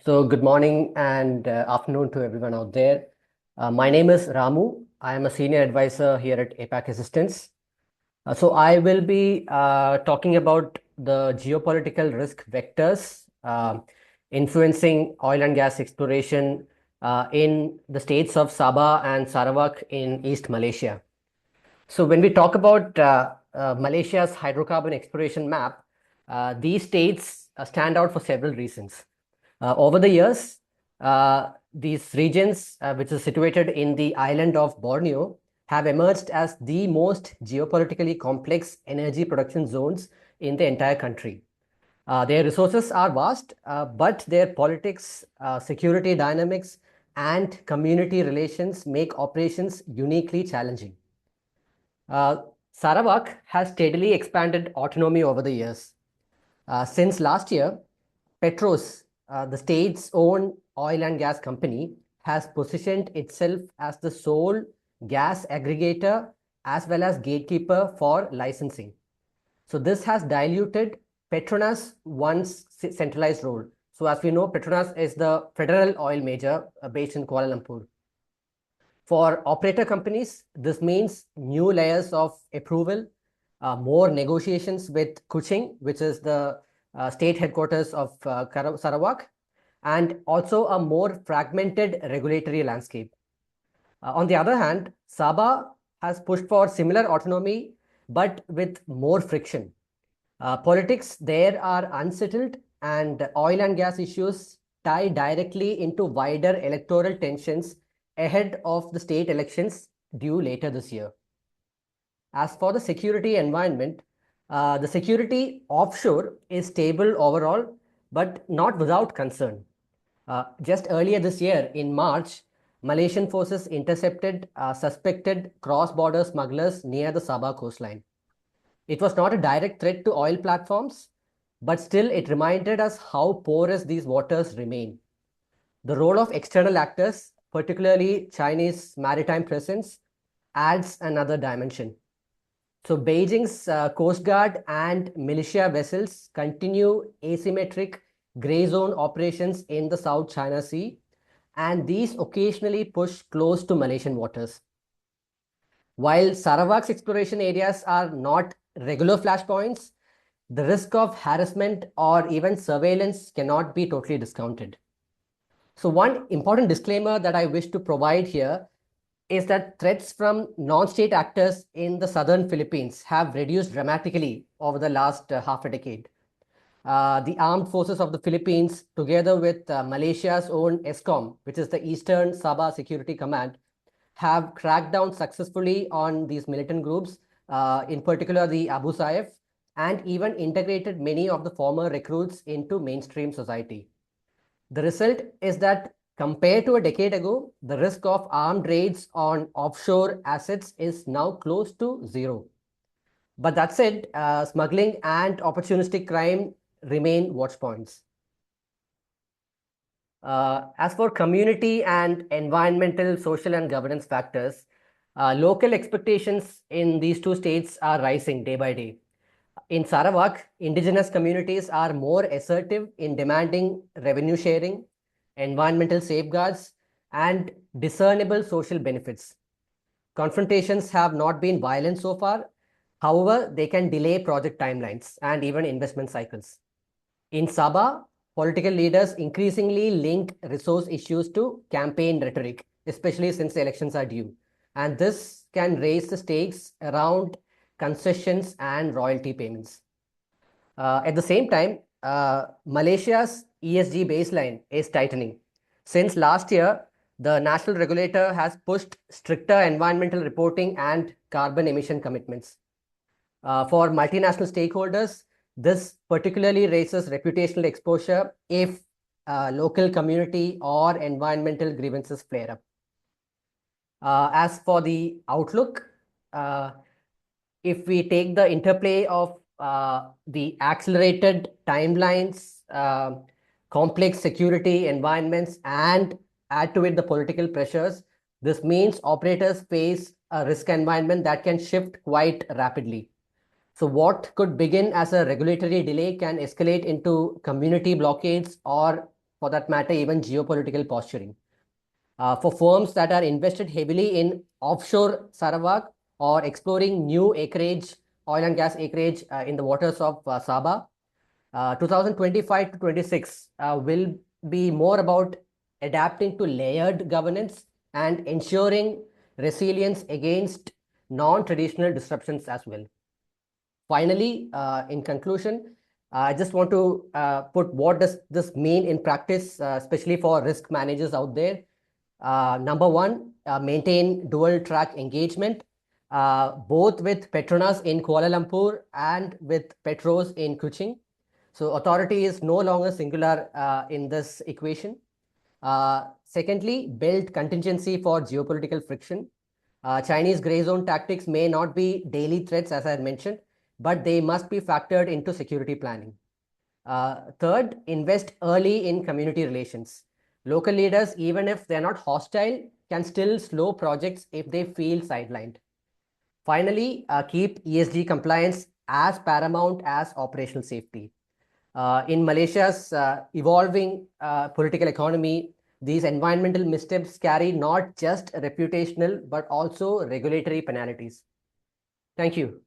So good morning and afternoon to everyone out there. My name is Ramu. I am a senior advisor here at APAC Assistance. So I will be talking about the geopolitical risk vectors influencing oil and gas exploration in the states of Sabah and Sarawak in East Malaysia. So when we talk about Malaysia's hydrocarbon exploration map, these states stand out for several reasons. Over the years, these regions, which is situated in the island of Borneo, have emerged as the most geopolitically complex energy production zones in the entire country. Their resources are vast, but their politics, security dynamics, and community relations make operations uniquely challenging. Sarawak has steadily expanded autonomy over the years. Since last year, Petros, the state's own oil and gas company, has positioned itself as the sole gas aggregator as well as gatekeeper for licensing. So this has diluted Petronas' once centralized role. So as we know, Petronas is the federal oil major based in Kuala Lumpur. For operator companies, this means new layers of approval, more negotiations with Kuching, which is the state headquarters of Sarawak, and also a more fragmented regulatory landscape. On the other hand, Sabah has pushed for similar autonomy, but with more friction. Politics there are unsettled, and oil and gas issues tie directly into wider electoral tensions ahead of the state elections due later this year. As for the security environment, the security offshore is stable overall, but not without concern. Just earlier this year, in March, Malaysian forces intercepted suspected cross-border smugglers near the Sabah coastline. It was not a direct threat to oil platforms, but still it reminded us how porous these waters remain. The role of external actors, particularly Chinese maritime presence, adds another dimension. So Beijing's Coast Guard and militia vessels continue asymmetric gray zone operations in the South China Sea, and these occasionally push close to Malaysian waters. While Sarawak's exploration areas are not regular flashpoints, the risk of harassment or even surveillance cannot be totally discounted. So one important disclaimer that I wish to provide here is that threats from non-state actors in the southern Philippines have reduced dramatically over the last half a decade. The armed forces of the Philippines, together with Malaysia's own ESCOM, which is the Eastern Sabah Security Command, have cracked down successfully on these militant groups, in particular the Abu Sayyaf, and even integrated many of the former recruits into mainstream society. The result is that compared to a decade ago, the risk of armed raids on offshore assets is now close to zero. But that said, smuggling and opportunistic crime remain watch points. As for community and environmental, social, and governance factors, local expectations in these two states are rising day by day. In Sarawak, indigenous communities are more assertive in demanding revenue sharing, environmental safeguards, and discernible social benefits. Confrontations have not been violent so far. However, they can delay project timelines and even investment cycles. In Sabah, political leaders increasingly link resource issues to campaign rhetoric, especially since the elections are due. And this can raise the stakes around concessions and royalty payments. At the same time, Malaysia's ESG baseline is tightening. Since last year, the national regulator has pushed stricter environmental reporting and carbon emission commitments. For multinational stakeholders, this particularly raises reputational exposure if local community or environmental grievances flare up. As for the outlook, if we take the interplay of the accelerated timelines, complex security environments, and add to it the political pressures, this means operators face a risk environment that can shift quite rapidly. So what could begin as a regulatory delay can escalate into community blockades or for that matter, even geopolitical posturing. For firms that are invested heavily in offshore Sarawak or exploring new acreage, oil and gas acreage in the waters of Sabah, 2025 to 26 will be more about adapting to layered governance and ensuring resilience against non-traditional disruptions as well. Finally, in conclusion, I just want to put what does this mean in practice, especially for risk managers out there. Number one, maintain dual track engagement, both with Petronas in Kuala Lumpur and with Petros in Kuching. So authority is no longer singular in this equation. Secondly, build contingency for geopolitical friction. Chinese gray zone tactics may not be daily threats, as I had mentioned, but they must be factored into security planning. Third, invest early in community relations. Local leaders, even if they're not hostile, can still slow projects if they feel sidelined. Finally, keep ESG compliance as paramount as operational safety. In Malaysia's evolving political economy, these environmental missteps carry not just reputational but also regulatory penalties. Thank you.